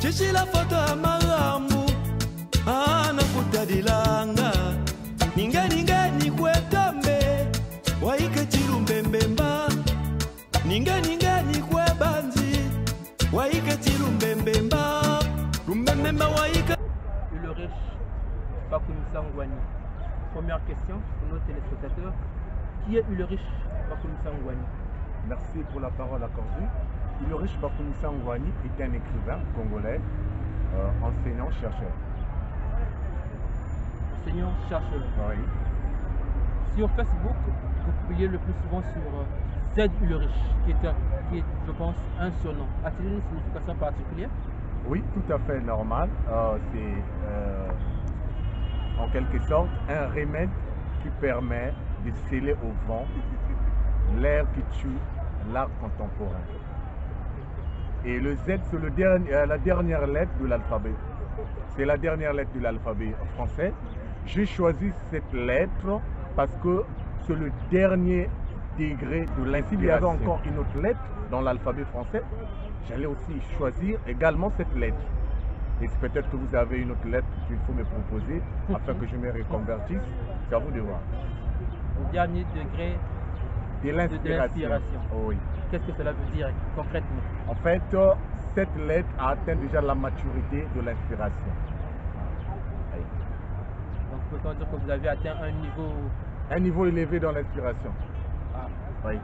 Chichila foto ya marambu ana kutadilanga ninga ninga nikwetambe waike chilumbembemba ninga ninga nikwebanzi waike chilumbembemba lumbembemba waike. Ulrich Bakounissa Ngouani. Première question pour nos téléspectateurs. Qui est Ulrich Bakounissa Ngouani? Merci pour la parole accordée. Ulrich Bakounissa Ngouani est un écrivain congolais, enseignant, chercheur. Enseignant, chercheur. Oui. Sur Facebook, vous publiez le plus souvent sur Z Ulrich, qui est, je pense, un surnom. A-t-il une signification particulière? Oui, tout à fait normal. C'est en quelque sorte un remède qui permet de sceller au vent l'air qui tue l'art contemporain. Et le Z, c'est la dernière lettre de l'alphabet. C'est la dernière lettre de l'alphabet français. J'ai choisi cette lettre parce que c'est le dernier degré de l'inspiration. S'il y avait encore une autre lettre dans l'alphabet français, j'allais aussi choisir également cette lettre. Et peut-être que vous avez une autre lettre qu'il faut me proposer afin que je me reconvertisse. C'est à vous de voir. Au dernier degré de l'inspiration. Oh oui. Qu'est-ce que cela veut dire concrètement? En fait, cette lettre a atteint déjà la maturité de l'inspiration. Donc peut-on dire que vous avez atteint un niveau élevé dans l'inspiration. Ah. Oui.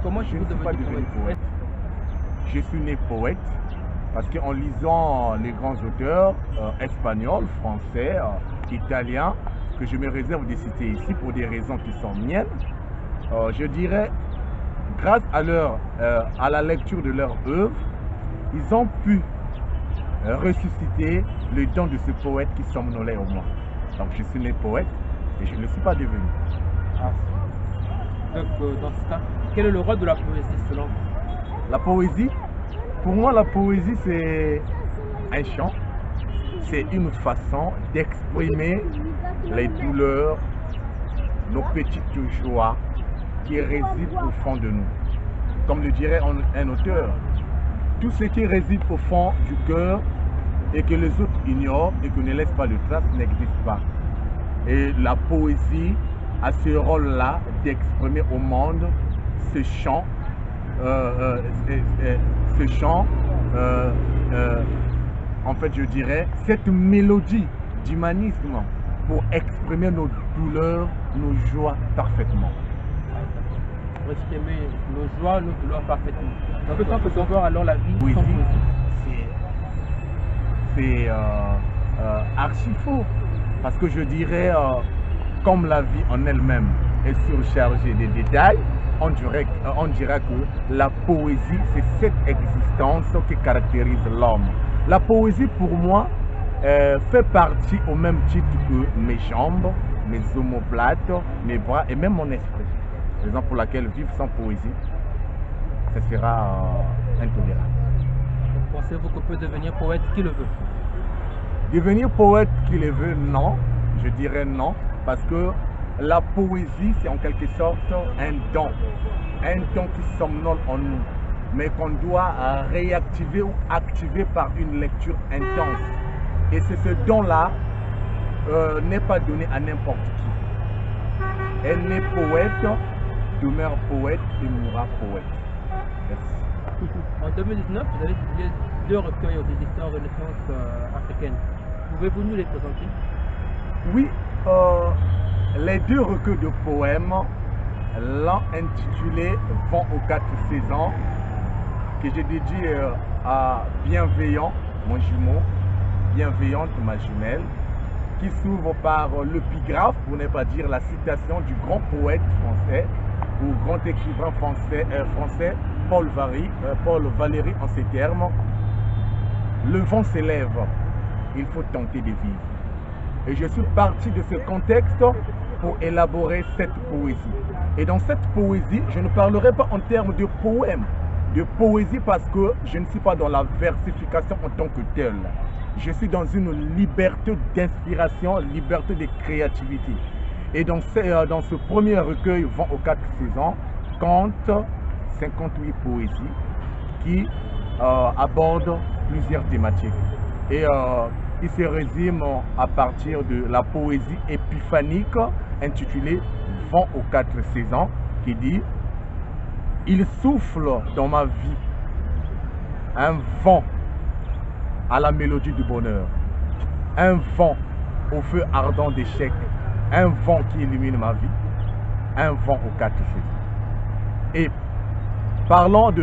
Comment je ne suis pas devenu poète? Je suis né poète parce qu'en lisant les grands auteurs espagnols, français, italiens, que je me réserve de citer ici pour des raisons qui sont miennes, je dirais, grâce à la lecture de leur œuvre, ils ont pu ressusciter le don de ce poète qui somnolait au moins. Donc je suis né poète et je ne le suis pas devenu. Ah. Donc dans ce cas, quel est le rôle de la poésie selon vous? La poésie, pour moi la poésie c'est un chant, c'est une façon d'exprimer les douleurs, nos petites joies qui résident au fond de nous. Comme le dirait un auteur, tout ce qui réside au fond du cœur et que les autres ignorent et que ne laissent pas de traces n'existe pas. Et la poésie a ce rôle-là d'exprimer au monde ce chant, en fait je dirais, cette mélodie d'humanisme pour exprimer nos douleurs, nos joies parfaitement. Pour exprimer nos joies, nos douleurs parfaitement. Peut-on peut voir alors la vie sans poésie? C'est archi faux. Parce que je dirais, comme la vie en elle-même est surchargée de détails, on dirait que la poésie, c'est cette existence qui caractérise l'homme. La poésie, pour moi, fait partie au même titre que mes jambes, mes omoplates, mes bras et même mon esprit. Raison pour laquelle vivre sans poésie, ce sera intolérable. Pensez-vous qu'on peut devenir poète qui le veut? Devenir poète qui le veut, non. Je dirais non, parce que la poésie, c'est en quelque sorte un don qui somnole en nous, mais qu'on doit réactiver ou activer par une lecture intense. Et c'est ce don-là n'est pas donné à n'importe qui. Elle est poète, demeure poète et mourra poète. Merci. En 2019, vous avez publié 2 recueils aux éditions Renaissance africaine. Pouvez-vous nous les présenter? Oui, les 2 recueils de poèmes, l'un intitulé Vent aux 4 saisons, que j'ai dédié à Bienveillant, mon jumeau, Bienveillante, ma jumelle, qui s'ouvre par l'épigraphe, pour ne pas dire la citation du grand poète français ou grand écrivain français Paul Valéry en ces termes: le vent s'élève, il faut tenter de vivre. Et je suis parti de ce contexte pour élaborer cette poésie. Et dans cette poésie, je ne parlerai pas en termes de poème, de poésie, parce que je ne suis pas dans la versification en tant que telle. Je suis dans une liberté d'inspiration, liberté de créativité. Et dans ce premier recueil, Vent aux 4 saisons, compte 58 poésies qui aborde plusieurs thématiques. Et il se résume à partir de la poésie épiphanique intitulée Vent aux 4 saisons, qui dit: il souffle dans ma vie un vent à la mélodie du bonheur, un vent au feu ardent des chèques, un vent qui illumine ma vie, un vent aux 4 saisons. Et parlant du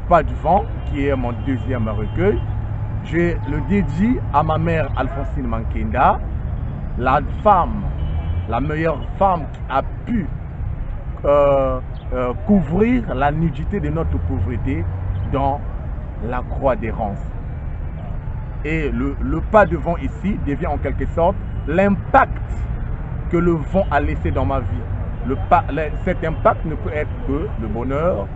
pas du vent, qui est mon deuxième recueil, je le dédie à ma mère Alphonsine Mankenda, la femme, la meilleure femme qui a pu couvrir la nudité de notre pauvreté dans la croix d'errance. Et le pas de vent ici devient en quelque sorte l'impact que le vent a laissé dans ma vie. Cet impact ne peut être que le bonheur,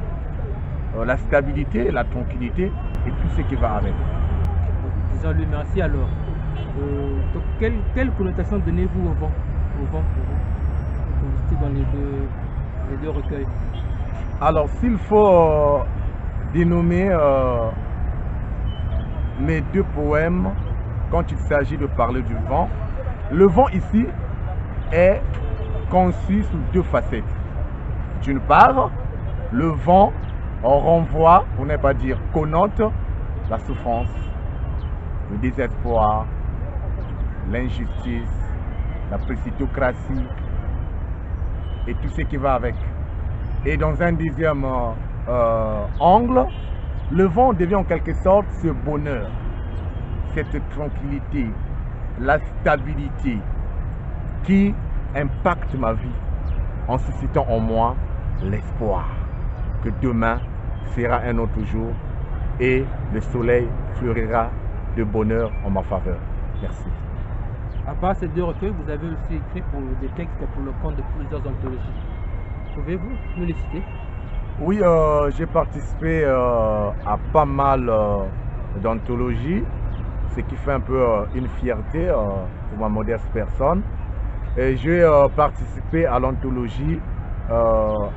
la stabilité, la tranquillité et tout ce qui va avec. Disons-lui merci alors. Donc quelle connotation donnez-vous au vent, que vous citez dans les deux recueils? Alors s'il faut dénommer mes deux poèmes quand il s'agit de parler du vent, le vent ici est conçu sous deux facettes. D'une part, le vent renvoie, pour ne pas dire connote, la souffrance, le désespoir, l'injustice, la précitocratie et tout ce qui va avec. Et dans un deuxième angle, le vent devient en quelque sorte ce bonheur, cette tranquillité, la stabilité qui impacte ma vie en suscitant en moi l'espoir que demain sera un autre jour et le soleil fleurira de bonheur en ma faveur. Merci. À part ces deux recueils, vous avez aussi écrit pour des textes pour le compte de plusieurs anthologies. Pouvez-vous nous les citer? Oui, j'ai participé à pas mal d'anthologies, ce qui fait un peu une fierté pour ma modeste personne. J'ai participé à l'anthologie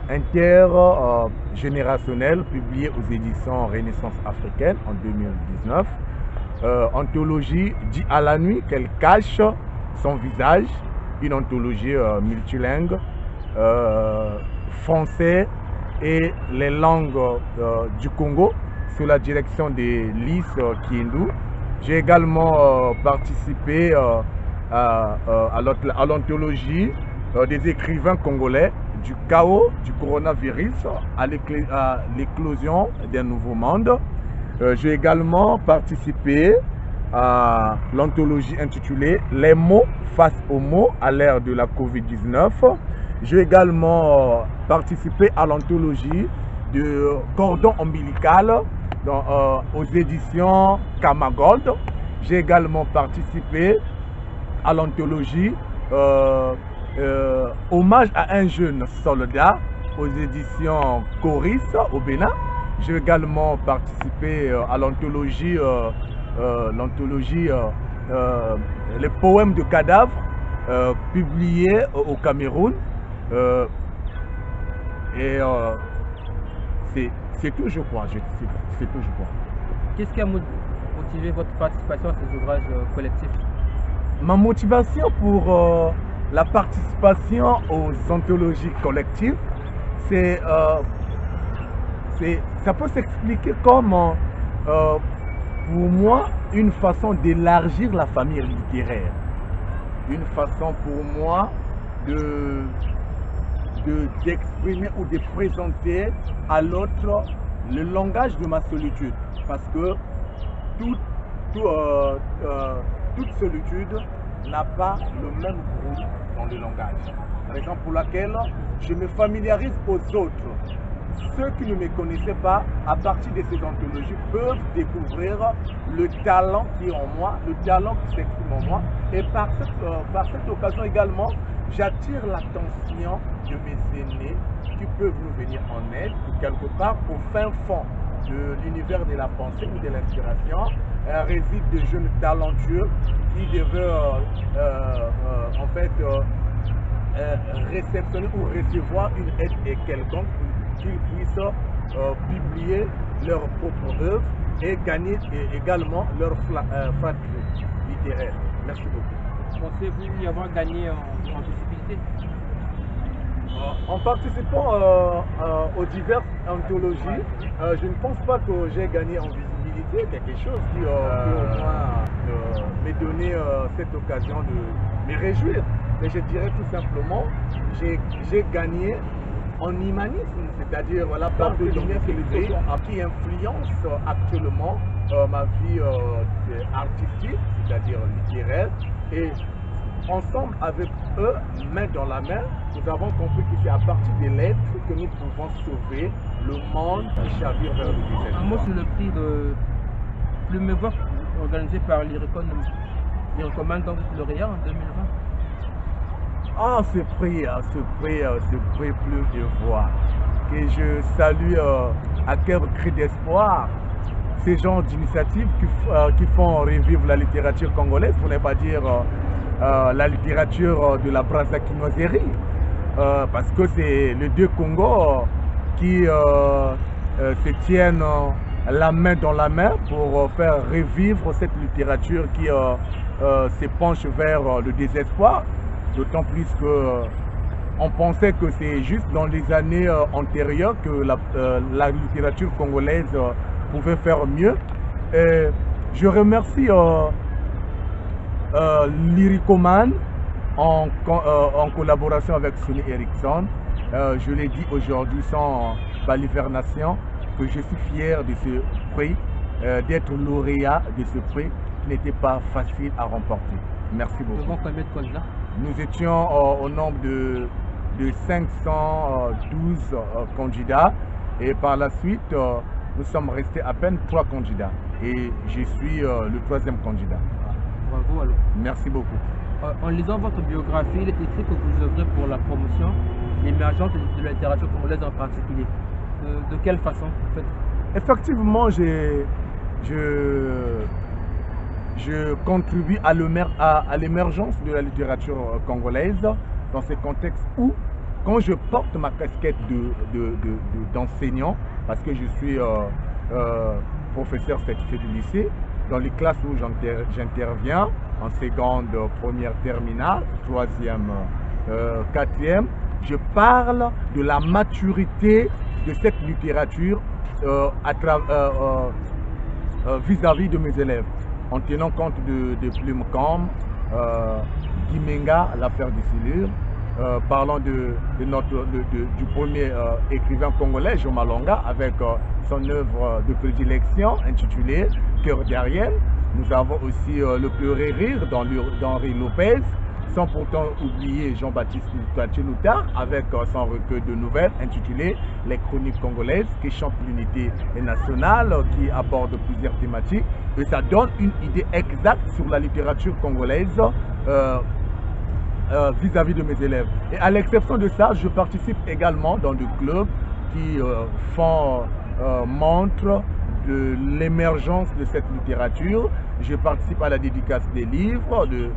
intergénérationnelle publiée aux éditions Renaissance africaine en 2019. Anthologie dit à la nuit qu'elle cache son visage, une anthologie multilingue, français et les langues du Congo sous la direction de Lys Kiendou. J'ai également participé à l'anthologie des écrivains congolais du chaos du coronavirus à l'éclosion d'un nouveau monde. J'ai également participé à l'anthologie intitulée Les mots face aux mots à l'ère de la Covid-19. J'ai également participé à l'anthologie de Cordon ombilical aux éditions Kamagold. J'ai également participé à l'anthologie Hommage à un jeune soldat aux éditions Coris au Bénin. J'ai également participé à l'anthologie Les poèmes de cadavres publiés au Cameroun. C'est tout, je crois. C'est tout, je crois. Qu'est-ce qui a motivé votre participation à ces ouvrages collectifs? Ma motivation pour la participation aux anthologies collectives, ça peut s'expliquer comme, pour moi, une façon d'élargir la famille littéraire. Une façon pour moi d'exprimer ou de présenter à l'autre le langage de ma solitude. Parce que toute solitude n'a pas le même goût dans le langage. Raison pour laquelle je me familiarise aux autres. Ceux qui ne me connaissaient pas, à partir de ces anthologies, peuvent découvrir le talent qui est en moi, le talent qui s'exprime en moi. Et par cette occasion également, j'attire l'attention de mes aînés qui peuvent nous venir en aide, quelque part au fin fond de l'univers de la pensée ou de l'inspiration, réside de jeunes talentueux qui devaient en fait réceptionner ou recevoir une aide quelconque pour qu'ils puissent publier leur propre œuvre et gagner également leur fratrie littéraire. Merci beaucoup. Pensez-vous y avoir gagné en visibilité? En participant aux diverses anthologies, je ne pense pas que j'ai gagné en visibilité, quelque chose qui au moins m'ait donné cette occasion de me réjouir. Mais je dirais tout simplement, j'ai gagné en humanisme, c'est-à-dire la part de lumière qui influence actuellement ma vie artistique, c'est-à-dire littéraire. Et ensemble avec eux, main dans la main, nous avons compris que c'est à partir des lettres que nous pouvons sauver le monde qui chavire vers le désespoir. Un mot sur le prix de Plume Évoque organisé par l'Irécoman dans lauréat en 2020. Ah, ce prix Plume Évoque, que je salue à cœur cri d'espoir. Ces genres d'initiatives qui font revivre la littérature congolaise, pour ne pas dire la littérature de la brazzakinoiserie, parce que c'est les deux Congos qui se tiennent la main dans la main pour faire revivre cette littérature qui se penche vers le désespoir, d'autant plus que on pensait que c'est juste dans les années antérieures que la littérature congolaise pouvait faire mieux. Et je remercie l'Irécoman en collaboration avec Sony Ericsson. Je l'ai dit aujourd'hui sans balivernation que je suis fier de ce prix, d'être lauréat de ce prix qui n'était pas facile à remporter. Merci beaucoup. Devant combien de candidats? Nous étions au nombre de 512 candidats et par la suite nous sommes restés à peine 3 candidats et je suis le 3e candidat. Bravo alors. Merci beaucoup. En lisant votre biographie, il est écrit que vous œuvrez pour la promotion, l'émergence de la littérature congolaise en particulier. De quelle façon en fait? Effectivement, je contribue à l'émergence de la littérature congolaise dans ce contexte où, quand je porte ma casquette d'enseignant, parce que je suis professeur certifié du lycée, dans les classes où j'interviens, en seconde, première, terminale, 3e, 4e, je parle de la maturité de cette littérature vis-à-vis de mes élèves, en tenant compte de plumes comme Gimenga, l'affaire du Silure, parlant du premier écrivain congolais, Jo Malonga, avec son œuvre de prédilection intitulée Cœur d'Ariel. Nous avons aussi Le pleurer rire d'Henri Lopez, sans pourtant oublier Jean-Baptiste Loutard avec son recueil de nouvelles intitulé Les Chroniques congolaises, qui chante l'unité nationale, qui aborde plusieurs thématiques. Et ça donne une idée exacte sur la littérature congolaise vis-à-vis de mes élèves. Et à l'exception de ça, je participe également dans des clubs qui montrent de l'émergence de cette littérature. Je participe à la dédicace des livres de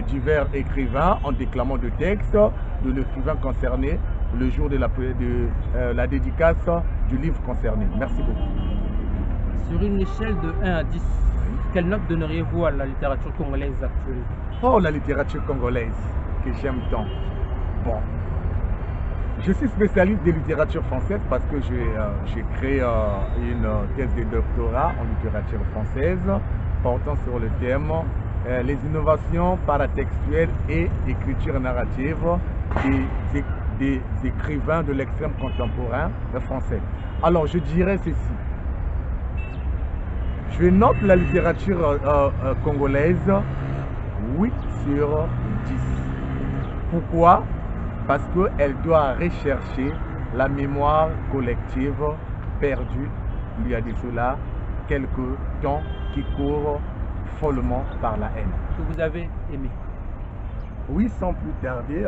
divers écrivains en déclamant de textes de l'écrivain concerné le jour de la dédicace du livre concerné. Merci beaucoup. Sur une échelle de 1 à 10, quelle note donneriez-vous à la littérature congolaise actuelle? Oh, la littérature congolaise que j'aime tant. Bon, je suis spécialiste de littérature française parce que j'ai créé une thèse de doctorat en littérature française portant sur le thème les innovations paratextuelles et écriture narrative des écrivains de l'extrême contemporain français. Alors je dirais ceci. Je note la littérature congolaise 8 sur 10. Pourquoi? Parce qu'elle doit rechercher la mémoire collective perdue il y a de cela quelques temps qui courent follement par la haine. Que vous avez aimé? Oui, sans plus tarder,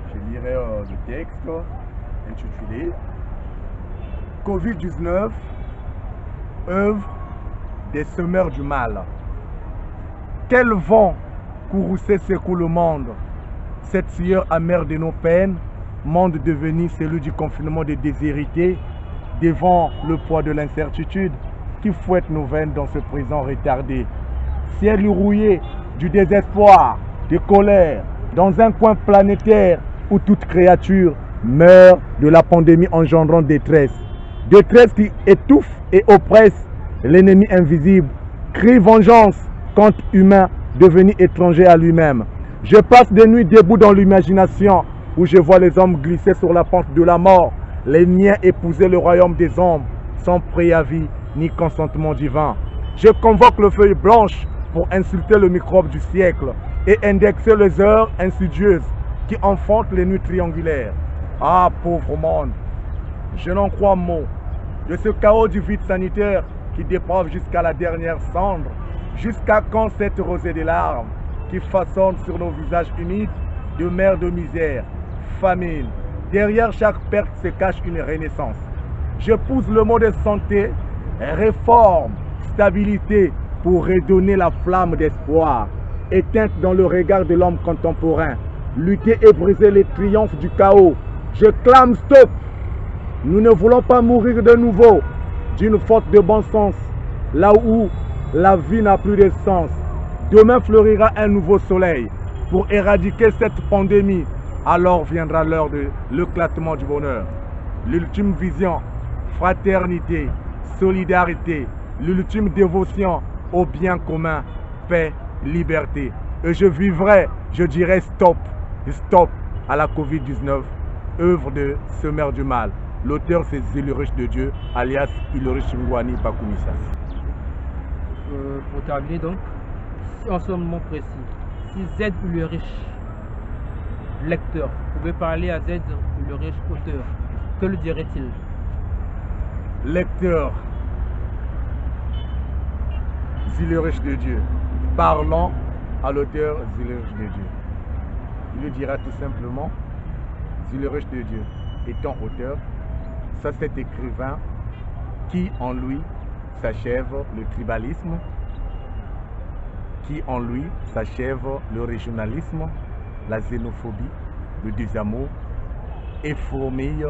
je lirai le texte intitulé Covid-19, œuvre des semeurs du mal. Quel vent courroucé secoue le monde, cette sueur amère de nos peines, monde devenu celui du confinement des déshérités, devant le poids de l'incertitude qui fouette nos veines dans ce présent retardé. Ciel rouillé du désespoir, de colère, dans un coin planétaire où toute créature meurt de la pandémie engendrant détresse. Détresse qui étouffe et oppresse l'ennemi invisible, crie vengeance contre humain devenu étranger à lui-même. Je passe des nuits debout dans l'imagination où je vois les hommes glisser sur la pente de la mort, les miens épouser le royaume des ombres sans préavis ni consentement divin. Je convoque le feuille blanche pour insulter le microbe du siècle et indexer les heures insidieuses qui enfantent les nuits triangulaires. Ah, pauvre monde, je n'en crois mot de ce chaos du vide sanitaire qui déprave jusqu'à la dernière cendre. Jusqu'à quand cette rosée des larmes qui façonne sur nos visages humides de mer de misère, famine. Derrière chaque perte se cache une renaissance. Je pousse le mot de santé, réforme, stabilité pour redonner la flamme d'espoir, éteinte dans le regard de l'homme contemporain. Lutter et briser les triomphes du chaos. Je clame stop. Nous ne voulons pas mourir de nouveau d'une faute de bon sens, là où la vie n'a plus de sens. Demain fleurira un nouveau soleil pour éradiquer cette pandémie. Alors viendra l'heure de l'éclatement du bonheur. L'ultime vision, fraternité, solidarité, l'ultime dévotion au bien commun, paix, liberté. Et je vivrai, je dirai stop, stop à la Covid-19, œuvre de semeur du mal. L'auteur c'est Zilurich de Dieu, alias Ilorich Ngwani Bakoumissa. Pour terminer donc, si en ce moment précis, si Z Ulrich, lecteur, pouvait parler à Z Ulrich, auteur, que le dirait-il? Lecteur, Zilurich de Dieu, parlant à l'auteur Zilurich de Dieu. Il lui dira tout simplement, Zilurich de Dieu étant auteur, ça cet écrivain qui en lui s'achève le tribalisme, qui en lui s'achève le régionalisme, la xénophobie, le désamour, et fourmille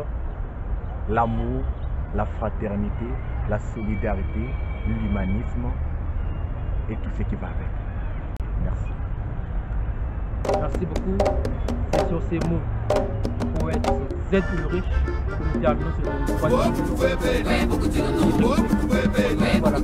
l'amour, la fraternité, la solidarité, l'humanisme et tout ce qui va avec. Merci. Merci beaucoup. C'est sur ces mots poète Z Ulrich que nous terminons ce 3e. Voilà.